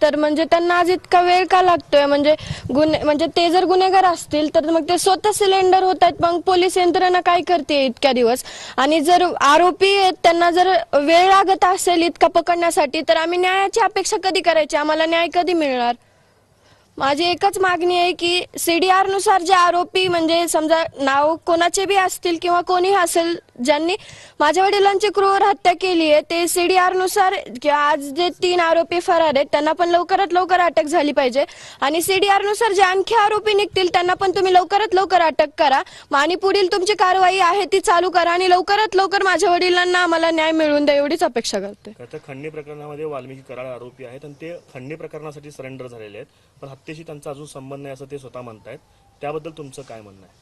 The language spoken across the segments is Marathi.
तर म्हणजे त्यांना आज इतका वेळ का लागतोय? म्हणजे ते जर गुन्हेगार असतील तर मग ते स्वतः सिलेंडर होत आहेत, मग पोलीस यंत्रणा काय करते इतक्या दिवस? आणि जर आरोपी त्यांना जर वेळ लागत असेल इतका पकडण्यासाठी, तर आम्ही न्यायाची अपेक्षा कधी करायची? आम्हाला न्याय कधी मिळणार? माझी एकच मागणी आहे की CDR नुसार जे आरोपी, म्हणजे समजा नाव कोणाचे बी असतील किंवा कोणी असेल ज्यांनी माझ्या वडिलांची क्रूर हत्या केली आहे, ते CDR नुसार किंवा आज जे 3 आरोपी फरार आहेत त्यांना पण लवकरात लवकर अटक झाली पाहिजे. आणि CDR नुसार जे आणखी आरोपी निघतील त्यांना पण तुम्ही लवकरात लवकर अटक करा आणि पुढील तुमची कारवाई आहे ती चालू करा आणि लवकरात लवकर माझ्या वडिलांना आम्हाला न्याय मिळवून द्या, एवढीच अपेक्षा करते. आता खंडणी प्रकरणामध्ये वाल्मिकी कराड आरोपी आहेत आणि ते खंडणी प्रकरणासाठी सरेंडर झालेले आहेत, पण हत्येशी त्यांचा अजून संबंध नाही असं ते स्वतः म्हणतायत. त्याबद्दल तुमचं काय म्हणणं आहे?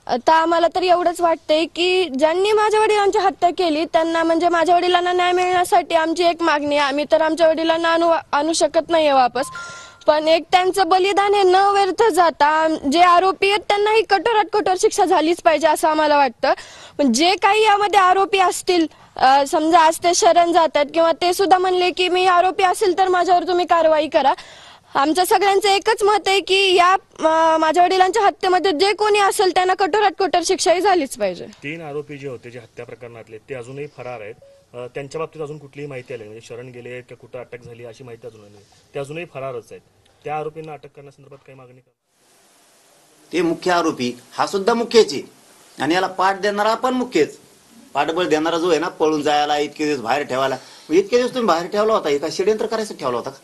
आता आम्हाला तर एवढंच वाटतंय की ज्यांनी माझ्या वडिलांची हत्या केली त्यांना, म्हणजे माझ्या वडिलांना न्याय मिळण्यासाठी आमची एक मागणी आहे. आम्ही तर आमच्या वडिलांना आणू शकत नाहीये वापस, पण एक त्यांचं बलिदान हे न व्यर्थ जाता जे आरोपी आहेत त्यांनाही कठोरात कठोर शिक्षा झालीच पाहिजे असं आम्हाला वाटतं. पण जे काही यामध्ये आरोपी असतील, समजा आज ते शरण जातात किंवा ते सुद्धा म्हणले की मी आरोपी असेल तर माझ्यावर तुम्ही कारवाई करा, आमचं सगळ्यांचं एकच मत आहे की या माझ्या वडिलांच्या हत्येमध्ये जे कोणी असेल त्यांना कठोरात कठोर शिक्षाही झालीच पाहिजे. 3 आरोपी जे होते जे हत्या प्रकरणातले ते अजूनही फरार आहेत. त्यांच्या बाबतीत अजून कुठलीही माहिती आली म्हणजे शरण गेले किंवा कुठं अटक झाली अशी माहिती अजून नाही. ते अजूनही फरारच आहेत. त्या आरोपींना अटक करण्यासंदर्भात काही मागणी करा. ते मुख्य आरोपी हा सुद्धा मुख्यच आहे आणि याला पाठ देणारा पण मुख्यच. पाठबळ देणारा जो आहे ना, पळून जायला इतके दिवस बाहेर ठेवायला, इतके दिवस तुम्ही बाहेर ठेवला होता, एका षडयंत्र करायचं ठेवला होता का?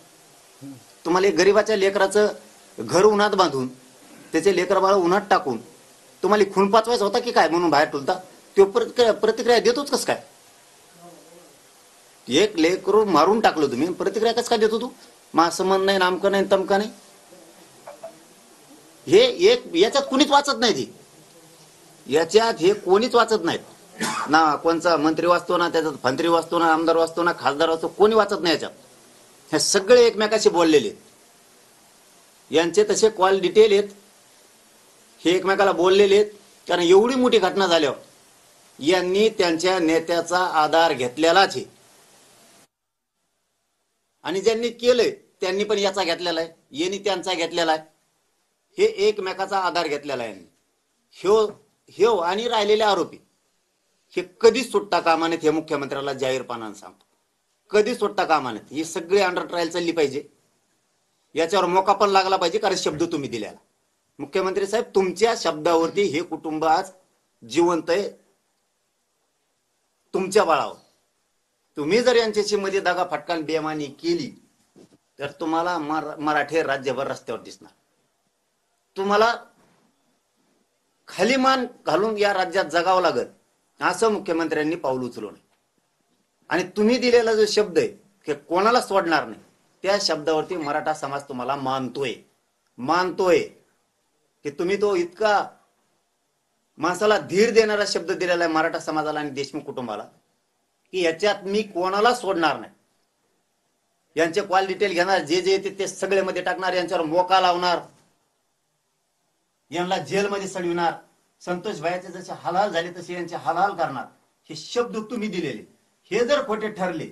तुम्हाला एक गरीबाच्या लेकराचं घर उन्हात बांधून त्याचे लेकर बाळ उन्हात टाकून तुम्हाला खून पाचवायचा होता की काय म्हणून बाहेर ठेवता? तो प्रतिक्रिया देतोच कस काय? एक लेकरू मारून टाकलं तुम्ही, प्रतिक्रिया कस काय देतो तू? मासमन नाही, नामकं नाही, तमका नाही. हे एक याच्यात कोणीच वाचत नाही. ती याच्यात हे कोणीच वाचत नाहीत ना. कोणचा मंत्री वाचतो ना, त्याच्यात मंत्री वाचतो ना, आमदार वाचतो ना, खासदार वाचतो, कोणी वाचत नाही याच्यात. हे सगळे एकमेकाशी बोललेले आहेत. यांचे तसे कॉल डिटेल आहेत, हे एकमेकाला बोललेले आहेत. कारण एवढी मोठी घटना झाल्यावर यांनी त्यांच्या नेत्याचा आधार घेतलेलाच आहे आणि ज्यांनी केलंय त्यांनी पण याचा घेतलेला आहे, यांनी त्यांचा घेतलेला आहे. हे एकमेकाचा आधार घेतलेला आहे. ह्यो आणि राहिलेले आरोपी हे कधीच सुटता कामा नयेत. हे मुख्यमंत्र्याला जाहीरपणाने सांगतो, कधीच सुटता कामा नयेत. ही सगळी अंडर ट्रायल चालली पाहिजे, याच्यावर मोका पण लागला पाहिजे. कारण शब्द तुम्ही दिलेला, मुख्यमंत्री साहेब, तुमच्या शब्दावरती हे कुटुंब आज जिवंत आहे. तुमच्या बळावर तुम्ही जर यांच्याशी मध्ये दगा फटकान बेमानी केली तर तुम्हाला मराठी राज्यभर रस्त्यावर दिसणार. तुम्हाला खाली मान घालून या राज्यात जगावं लागल, असं मुख्यमंत्र्यांनी पाऊल उचललं. आणि तुम्ही दिलेला जो शब्द आहे की कोणाला सोडणार नाही, त्या शब्दावरती मराठा समाज तुम्हाला मानतोय की तुम्ही तो इतका माणसाला धीर देणारा शब्द दिलेला आहे मराठा समाजाला आणि देशमुख कुटुंबाला की याच्यात मी कोणाला सोडणार नाही. यांचे कॉल डिटेल घेणार, जे जे येते ते सगळे मध्ये टाकणार, यांच्यावर मोका लावणार, यांना जेलमध्ये सडविणार. संतोष भाईचे जसे हालहाल झाले तसे यांचे हालहाल करणार. हे शब्द तुम्ही दिलेले हे जर खोटे ठरले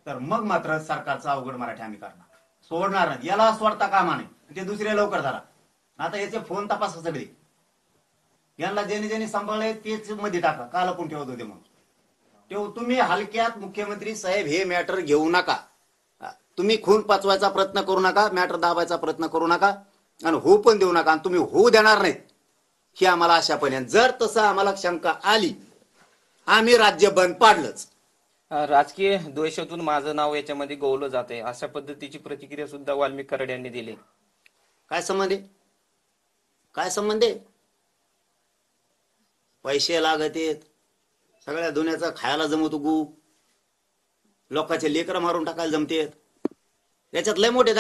तर मग मात्र सरकारचा अवघड मराठी आम्ही करणार, सोडणार नाही. याला सोडता कामा नाही. ते दुसरे लवकर झाला. आता याचे फोन तपासा सगळे, यांना ज्यांनी ज्यांनी सांभाळले तेच मध्ये टाका. काल पण ठेवत होते म्हणून तुम्ही हलक्यात मुख्यमंत्री साहेब हे मॅटर घेऊ नका. तुम्ही खून पाचवायचा प्रयत्न करू नका, मॅटर दाबायचा प्रयत्न करू नका आणि होऊ पण देऊ नका. आणि तुम्ही होऊ देणार नाहीत ही आम्हाला आशा पण आहे. जर तसं आम्हाला शंका आली आम्ही राज्य बंद पाडलंच. राजकीय द्वेषातून माझं नाव याच्यामध्ये गोवलं जाते, अशा पद्धतीची प्रतिक्रिया सुद्धा वाल्मिक कराड यांनी दिली. काय संबंध आहे? काय संबंध आहे? पैसे लागत आहेत, सगळ्या दुनियाचा खायला जमतो गु, लोकांचे लेकर मारून टाकायला जमतेत. याच्यात लय मोठे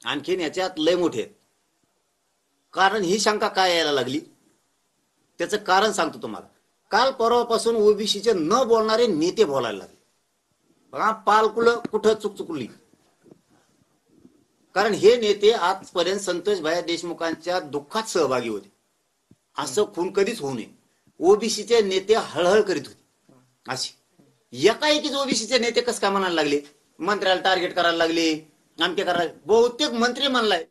आणखीन याच्यात लय मोठे. कारण ही शंका काय यायला लागली त्याचं कारण सांगतो तुम्हाला. काल परवापासून ओबीसीचे न बोलणारे नेते बोलायला लागले. बघा पालकुल कुठं चुकचुकली. कारण हे नेते आजपर्यंत संतोष भाई देशमुखांच्या दुःखात सहभागी होते. असं खून कधीच होऊ नये. ओबीसीचे नेते हळहळ करीत होते. अशी एकाएकीच ओबीसीचे नेते कसं काय म्हणायला लागले? मंत्र्याला टार्गेट करायला लागली, आमके करायला, बहुतेक मंत्री म्हणलाय